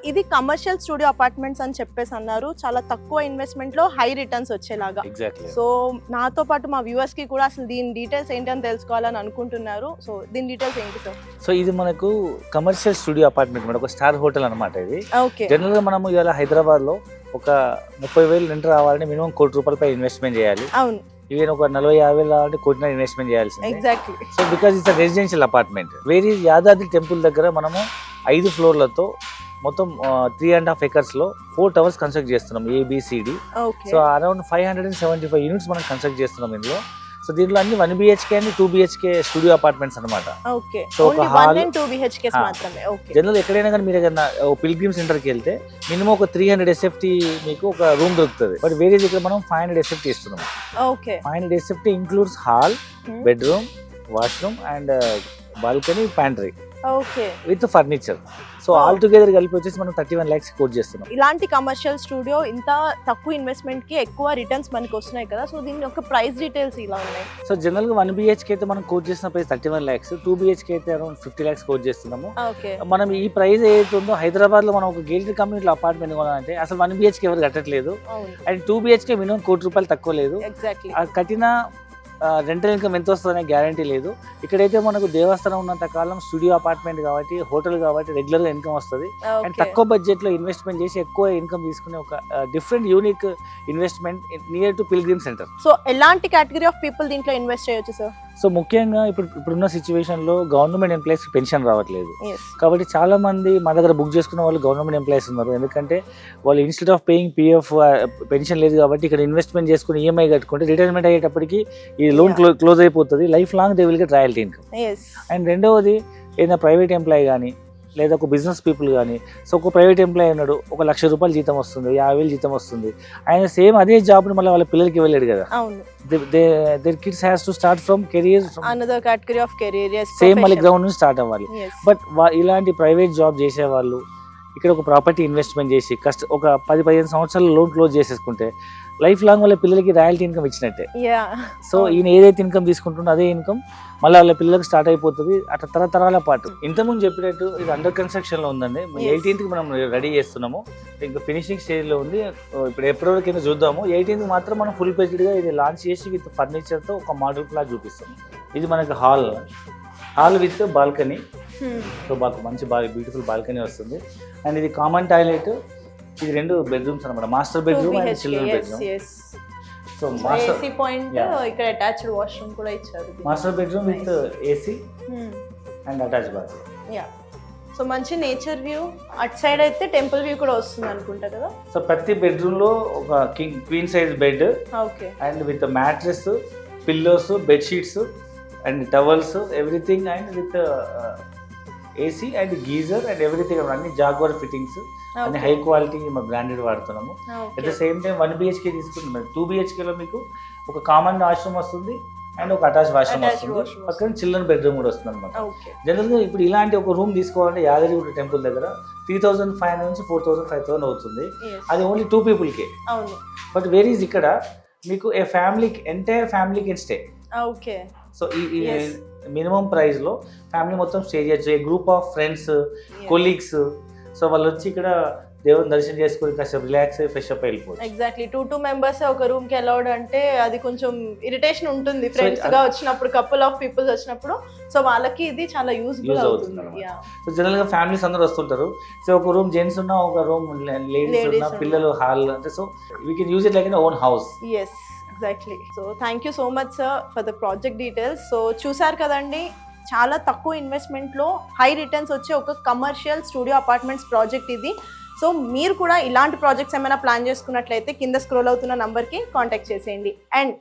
ఇది commercial studio apartments అని చెప్పేసి అన్నారు, చాలా తక్కువ ఇన్వెస్ట్మెంట్ లో హై రిటర్న్స్ వచ్చేలాగా. ఎగ్జాక్ట్లీ. సో నాతో పాటు మా వ్యూవర్స్ కి కూడా అసలు దీని డీటెయిల్స్ ఏంటి అని తెలుసుకోవాలని అనుకుంటున్నారు. సో దీని డీటెయిల్స్ ఏంటి సార్? సో ఇది మనకు కమర్షియల్ స్టూడియో అపార్ట్మెంట్, మనకు స్టార్ హోటల్ అనమాట. ఇది ఓకే. జనరల్ గా మనము ఇవాళ హైదరాబాద్ లో ఒక 30,000 రెంట్ రావాలంటే మినిమం ₹1,00,00,000 పై ఇన్వెస్ట్మెంట్ చేయాలి. అవును, ఈవెన్ ఒక 40-50 రావాలంటే ₹1,00,00,000 ఇన్వెస్ట్మెంట్ చేయాల్సింది. Exactly. So because it's residential apartment. వేరే యాదాద్రి టెంపుల్ దగ్గర మనము 5 ఫ్లోర్లతో మొత్తం 3.5 acres లో 4 towers కన్స్ట్రక్ట్ చేస్తున్నాం, ABCD. Okay. So around 575 units మనం కన్స్ట్రక్ట్ చేస్తున్నాం ఇందులో. సో దీంట్లో అన్ని 1 BHK and 2 BHK studio apartments అనమాట. ఓకే. సో ఒక ఓన్లీ హాల్ 1 and 2 BHKs మాత్రమే. ఓకే. జనరల్ ఎక్కడైనా కానీ మీరు ఏదైనా పిల్గ్రిమ్ సెంటర్కి వెళ్తే మినిమం ఒక 300 SFT మీకు ఒక రూమ్ దొరుకుతుంది. బట్ వేరే ఇక్కడ మనం 500 SFT ఇస్తున్నాం. Okay. 500 SFT includes hall, bedroom, washroom and balcony, pantry okay. With furniture. So all together కలిపి వచ్చేసి మనం 31 lakhs కోట్ చేస్తున్నాం. ఇలాంటి కమర్షియల్ స్టూడియో ఇంత తక్కువ ఇన్వెస్ట్మెంట్ కి ఎక్కువ రిటర్న్స్ మనకి వస్తున్నాయి కదా, సో దీని యొక్క ప్రైస్ డీటెయిల్స్ ఇలా ఉన్నాయి. సో జనరల్ గా 1 BHK అయితే మనం కోట్ చేసిన ప్రైస్ 31 lakhs, 2 BHK అయితే అరౌండ్ 50 lakhs కోట్ చేస్తున్నాము. ఓకే. మనం ఈ ప్రైస్ ఏదైతే ఉందో హైదరాబాద్ లో మనం ఒక గేటెడ్ కమ్యూనిటీలో అపార్ట్మెంట్ కొనాలంటే అసలు 1 BHK ఎవరు కట్టట్లేదు. అవును, అండ్ 2 BHK మినిమం ₹1,00,00,000 తక్కువ లేదు. ఎగ్జాక్ట్లీ. ఆ కట్టిన రెంటల్ ఇన్కమ్ ఎంత వస్తుందనే గ్యారంటీ లేదు. ఇక్కడైతే మనకు దేవస్థానం ఉన్నంత కాలం స్టూడియో అపార్ట్మెంట్ కాబట్టి, హోటల్ కాబట్టి రెగ్యులర్ గా ఇన్కమ్ వస్తుంది. అండ్ తక్కువ బడ్జెట్ లో ఇన్వెస్ట్మెంట్ చేసి ఎక్కువ ఇన్కమ్ తీసుకునే ఒక different unique investment near to pilgrim centre. So ఎలాంటి కేటగిరీ ఆఫ్ పీపుల్ దీంట్లో ఇన్వెస్ట్ చేయొచ్చు సార్? సో ముఖ్యంగా ఇప్పుడున్న సిచ్యువేషన్ లో గవర్నమెంట్ ఎంప్లాయీస్ పెన్షన్ రావట్లేదు కాబట్టి చాలా మంది మా దగ్గర బుక్ చేసుకున్న వాళ్ళు గవర్నమెంట్ ఎంప్లాయీస్ ఉన్నారు. ఎందుకంటే వాళ్ళు instead of paying PF pension లేదు కాబట్టి ఇక్కడ ఇన్వెస్ట్మెంట్ చేసుకుని EMI కట్టుకుంటే రిటైర్మెంట్ అయ్యేటప్పటికి ఈ లోన్ క్లోజ్ అయిపోతుంది. Life long they will get royalty income. And రెండవది ఏదైనా ప్రైవేట్ ఎంప్లాయీ కానీ లేదా ఒక బిజినెస్ పీపుల్ కానీ, సో ఒక ప్రైవేట్ ఎంప్లాయీ ఉన్నాడు, ఒక ₹1,00,000 జీతం వస్తుంది, 50,000 జీతం వస్తుంది, ఆయన సేమ్ అదే జాబ్ని మళ్ళీ వాళ్ళ పిల్లలకి వెళ్ళాడు కదా. Their kids has to start from career, another category of career, same మళ్ళీ గ్రౌండ్ నుంచి స్టార్ట్ అవ్వాలి. బట్ ఇలాంటి ప్రైవేట్ జాబ్ చేసేవాళ్ళు ఇక్కడ ఒక ప్రాపర్టీ ఇన్వెస్ట్మెంట్ చేసి ఒక 10-15 సంవత్సరాలు లోన్ క్లోజ్ చేసేసుకుంటే లైఫ్ లాంగ్ వాళ్ళ పిల్లలకి రాయల్టీ ఇన్కమ్ ఇచ్చినట్టే. సో ఈయన ఏదైతే ఇన్కమ్ తీసుకుంటుందో అదే ఇన్కమ్ మళ్ళీ వాళ్ళ పిల్లలకి స్టార్ట్ అయిపోతుంది, అట్లా తరతరాల పాటు. ఇంతకుముందు చెప్పినట్టు ఇది అండర్ కన్స్ట్రక్షన్ లో ఉందండి. 18th మనం రెడీ చేస్తున్నాము, ఇంకా ఫినిషింగ్ స్టేజ్ లో ఉంది. ఇప్పుడు April కింద చూద్దాము. 18th మాత్రం మనం ఫుల్ ప్లేజ్డ్ గా ఇది లాంచ్ చేసి విత్ ఫర్నిచర్ తో ఒక మోడల్ ప్లాట్ చూపిస్తాం. ఇది మనకి హాల్ విత్ బాల్కనీ. సో మాకు మంచి బ్యూటిఫుల్ బాల్కనీ వస్తుంది. అండ్ ఇది కామన్ టాయిలెట్. ఇది 2 బెడ్రూమ్స్ అనమాట, master bedroom and children bedroom. So AC point ఇక్కడ అటాచ్డ్ వాష్రూమ్ కూడా ఇచ్చారు. Master bedroom with AC and attached bathroom. So మంచి నేచర్ వ్యూ. అట్ సైడ్ అయితే టెంపుల్ వ్యూ కూడా వస్తుంది అనుకుంటా కదా. సో ప్రతి బెడ్రూమ్ లో ఒక queen size bed and with mattress, pillows, bedsheets and towels, everything and with AC and geyser and everything. అన్ని జాగ్వార్ ఫిట్టింగ్స్, అన్ని హై క్వాలిటీ బ్రాండెడ్ వాడుతున్నాము. At the same time 1 BHK తీసుకుంటున్నాం. 2 BHK లో మీకు ఒక కామన్ వాష్రూమ్ వస్తుంది and ఒక attach washroom వస్తుంది, పక్కన చిల్డ్రన్ బెడ్రూమ్ కూడా వస్తుంది అనమాట. జనరల్ గా ఇప్పుడు ఇలాంటి ఒక రూమ్ తీసుకోవాలంటే యాదగిరి టెంపుల్ దగ్గర 3,500 నుంచి 4,000-5,000 అవుతుంది. అది ఓన్లీ 2 peopleకే. బట్ వేర్ ఈజ్ ఇక్కడ మీకు ఏ ఫ్యామిలీకి, entire family can stay. So ఈ మినిమం ప్రైస్ లో ఫ్యామిలీ మొత్తం స్టే చేయొచ్చు. A group of friends, colleagues, so వాళ్ళు వచ్చి ఇక్కడ దేవుని దర్శనం చేసుకుని కాసేపు రిలాక్స్ అయ్యి ఫ్రెష్ అప్ వెళ్ళిపోవచ్చు. ఎగ్జాక్ట్లీ. 2 members ఒక రూమ్ కి అలౌడ్ అంటే అది కొంచెం ఇరిటేషన్ ఉంటుంది ఫ్రెండ్స్ గా వచ్చినప్పుడు, కపుల్ ఆఫ్ పీపుల్స్ వచ్చినప్పుడు. సో వాళ్ళకి ఇది చాలా యూజ్ఫుల్ అవుతుంది. సో జనరల్ గా ఫ్యామిలీస్ అందరూ వస్తుంటారు. సో ఒక రూమ్ జెంట్స్ ఉన్నా, ఒక రూమ్ లేడీస్ ఉన్నా, పిల్లలు హాల్ అంటే, so we can use it like in own house. Exactly. So thank you so much sir for the project details. So చూసారు కదండి, చాలా తక్కువ ఇన్వెస్ట్మెంట్లో హై రిటర్న్స్ వచ్చే ఒక కమర్షియల్ స్టూడియో అపార్ట్మెంట్స్ ప్రాజెక్ట్ ఇది. సో మీరు కూడా ఇలాంటి ప్రాజెక్ట్స్ ఏమైనా ప్లాన్ చేసుకున్నట్లయితే కింద స్క్రోల్ అవుతున్న నంబర్కి కాంటాక్ట్ చేసేయండి. అండ్